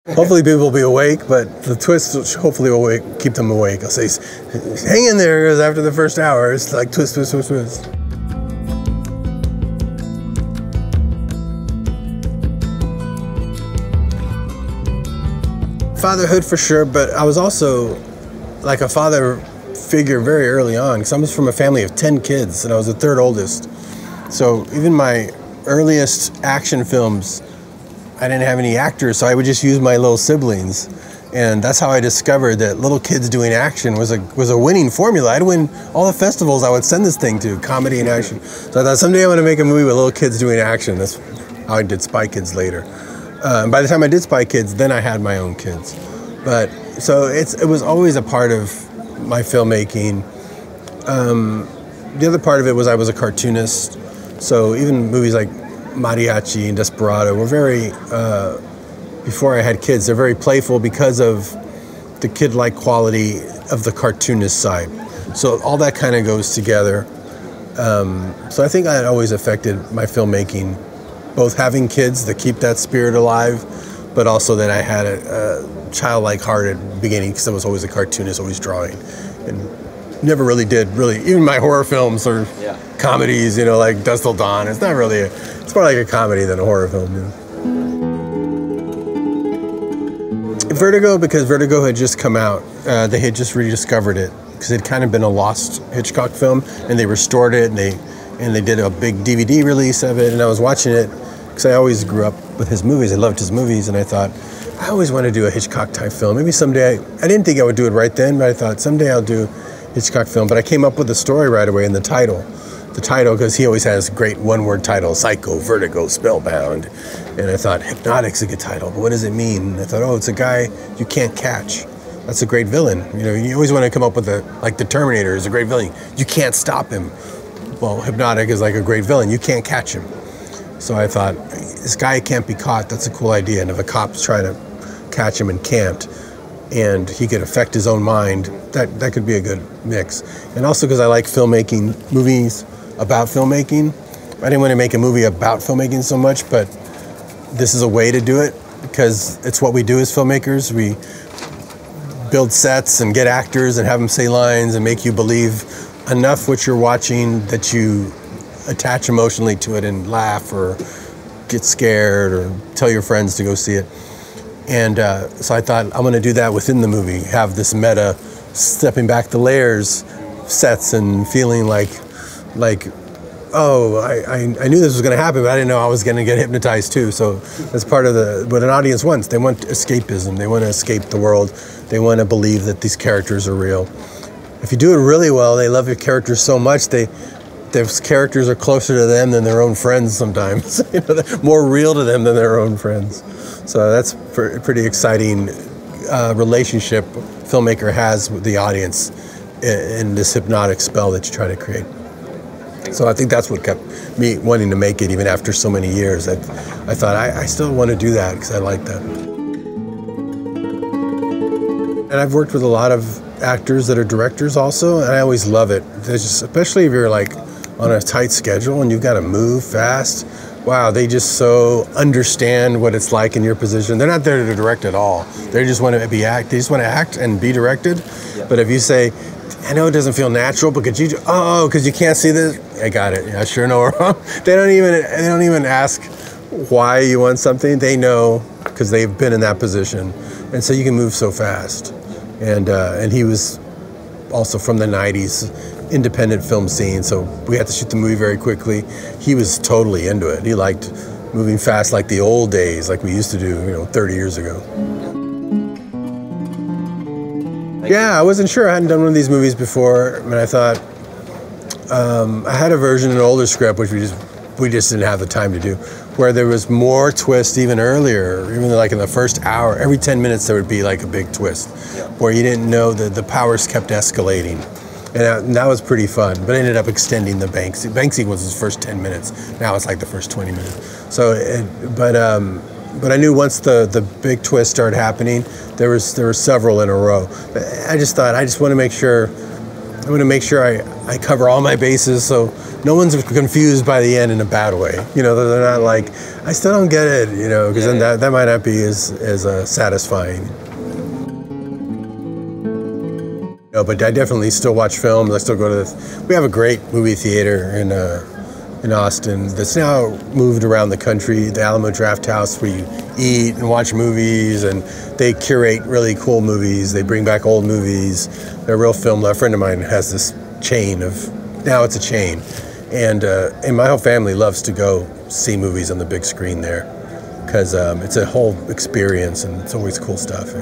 Hopefully people will be awake, but the twist hopefully will keep them awake. I'll say, hang in there, because after the first hour, it's like twist, twist, twist, twist. Fatherhood for sure, but I was also like a father figure very early on, because I was from a family of 10 kids, and I was the third oldest. So even my earliest action films, I didn't have any actors, so I would just use my little siblings. And that's how I discovered that little kids doing action was a winning formula. I'd win all the festivals I would send this thing to, comedy and action. So I thought someday I want to make a movie with little kids doing action. That's how I did Spy Kids later. By the time I did Spy Kids, then I had my own kids. But so it was always a part of my filmmaking. The other part of it was I was a cartoonist. So even movies like Mariachi and Desperado were very, before I had kids, they're very playful because of the kid-like quality of the cartoonist side. So all that kind of goes together. So I think that always affected my filmmaking, both having kids that keep that spirit alive, but also that I had a childlike heart at the beginning, because I was always a cartoonist, always drawing. And never really did, even my horror films or comedies, you know, like Dusk Till Dawn, it's not really it's more like a comedy than a horror film. You know? Vertigo, because Vertigo had just come out. They had just rediscovered it, because it had kind of been a lost Hitchcock film, and they restored it, and they did a big DVD release of it, and I was watching it, because I always grew up with his movies. I loved his movies, and I thought, I always want to do a Hitchcock type film. Maybe someday, I didn't think I would do it right then, but I thought someday I'll do a Hitchcock film. But I came up with the story right away, and the title, because he always has great one-word titles, Psycho, Vertigo, Spellbound. And I thought, Hypnotic's a good title, but what does it mean? And I thought, oh, it's a guy you can't catch. That's a great villain. You know, you always want to come up with like the Terminator is a great villain. You can't stop him. Well, Hypnotic is like a great villain. You can't catch him. So I thought, this guy can't be caught. That's a cool idea. And if a cop's trying to catch him and can't, and he could affect his own mind, that could be a good mix. And also because I like filmmaking, movies about filmmaking. I didn't want to make a movie about filmmaking so much, but this is a way to do it, because it's what we do as filmmakers. We build sets and get actors and have them say lines and make you believe enough what you're watching that you attach emotionally to it and laugh or get scared or tell your friends to go see it. And so I thought, I'm going to do that within the movie, have this meta, stepping back the layers, sets, and feeling like oh, I knew this was going to happen, but I didn't know I was going to get hypnotized too. So that's part of what an audience wants. They want escapism. They want to escape the world. They want to believe that these characters are real. If you do it really well, they love your characters so much, those characters are closer to them than their own friends sometimes. You know, they're more real to them than their own friends. So that's a pretty exciting relationship filmmaker has with the audience in this hypnotic spell that you try to create. So I think that's what kept me wanting to make it even after so many years. I thought, I still want to do that because I like that. And I've worked with a lot of actors that are directors also, and I always love it. Especially if you're like on a tight schedule and you've got to move fast. Wow, they just so understand what it's like in your position. They're not there to direct at all. They just want to be They just want to act and be directed. Yeah. But if you say, I know it doesn't feel natural, but could you? Oh, because you can't see this. I got it. Yeah, sure, no. They don't even ask why you want something. They know because they've been in that position, and so you can move so fast. And he was also from the '90s independent film scene, so we had to shoot the movie very quickly. He was totally into it. He liked moving fast like the old days, like we used to do, 30 years ago. Yeah, I wasn't sure. I hadn't done one of these movies before, and I thought I had a version, an older script, which we just didn't have the time to do, where there was more twist even earlier, even like in the first hour. Every 10 minutes there would be like a big twist, where you didn't know that the powers kept escalating. And that was pretty fun, but I ended up extending the bank sequence was the first 10 minutes. Now it's like the first 20 minutes. So, but I knew once the big twist started happening, there were several in a row. I just thought, I just want to make sure, I want to make sure I cover all my bases so no one's confused by the end in a bad way. You know, they're not like, I still don't get it, you know, because then that might not be as satisfying. No, but I definitely still watch films. I still go to we have a great movie theater in Austin that's now moved around the country, the Alamo Draft House, where you eat and watch movies, and they curate really cool movies. They bring back old movies. They're a real film. A friend of mine has this chain now it's a chain. And my whole family loves to go see movies on the big screen there because it's a whole experience and it's always cool stuff.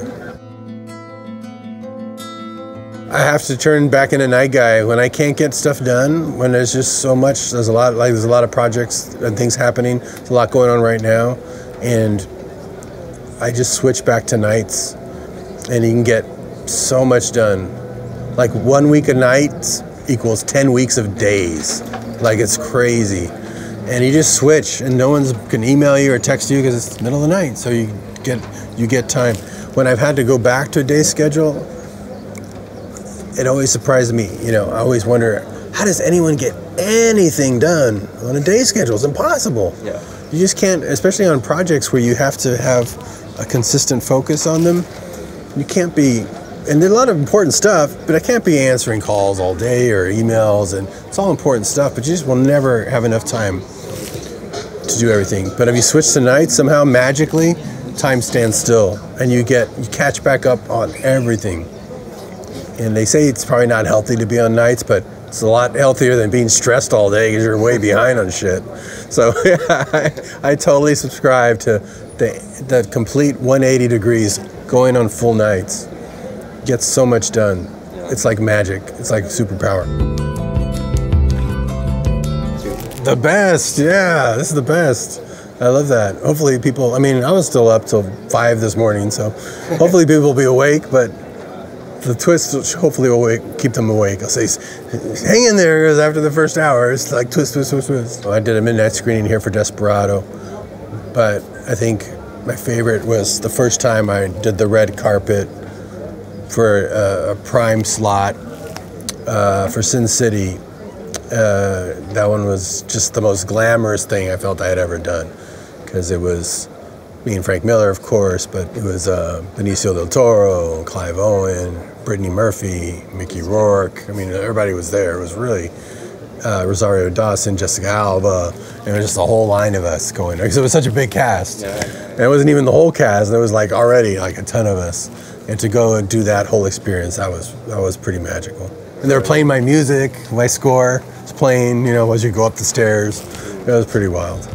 I have to turn back into night guy when I can't get stuff done, when there's just so much, there's a lot of projects and things happening. There's a lot going on right now, and I just switch back to nights, and you can get so much done. Like 1 week of nights equals 10 weeks of days. Like, it's crazy. And you just switch, and no one's can email you or text you because it's the middle of the night, so you get time. When I've had to go back to a day schedule, it always surprised me. You know, I always wonder, how does anyone get anything done on a day schedule? It's impossible. Yeah. You just can't, especially on projects where you have to have a consistent focus on them. You can't be, and there's a lot of important stuff, but I can't be answering calls all day or emails, and it's all important stuff, but you just will never have enough time to do everything. But if you switch to night, somehow magically, time stands still, and you catch back up on everything. And they say it's probably not healthy to be on nights, but it's a lot healthier than being stressed all day because you're way behind on shit. So I totally subscribe to the complete 180 degrees going on full nights. Gets so much done. It's like magic. It's like a superpower. The best, yeah, this is the best. I love that. Hopefully people, I mean, I was still up till 5 this morning, so hopefully people will be awake, but the twist hopefully will keep them awake. I'll say, hang in there, because after the first hour, it's like twist, twist, twist, twist. I did a midnight screening here for Desperado, but I think my favorite was the first time I did the red carpet for a prime slot for Sin City. That one was just the most glamorous thing I felt I had ever done, because it was me and Frank Miller, of course, but it was Benicio del Toro, Clive Owen, Brittany Murphy, Mickey Rourke. I mean, everybody was there. It was really Rosario Dawson, Jessica Alba, and it was just a whole line of us going there, because it was such a big cast. Yeah. And it wasn't even the whole cast. There was like already like a ton of us. And to go and do that whole experience, that was pretty magical. And they were playing my music, my score was playing, you know, as you go up the stairs. It was pretty wild.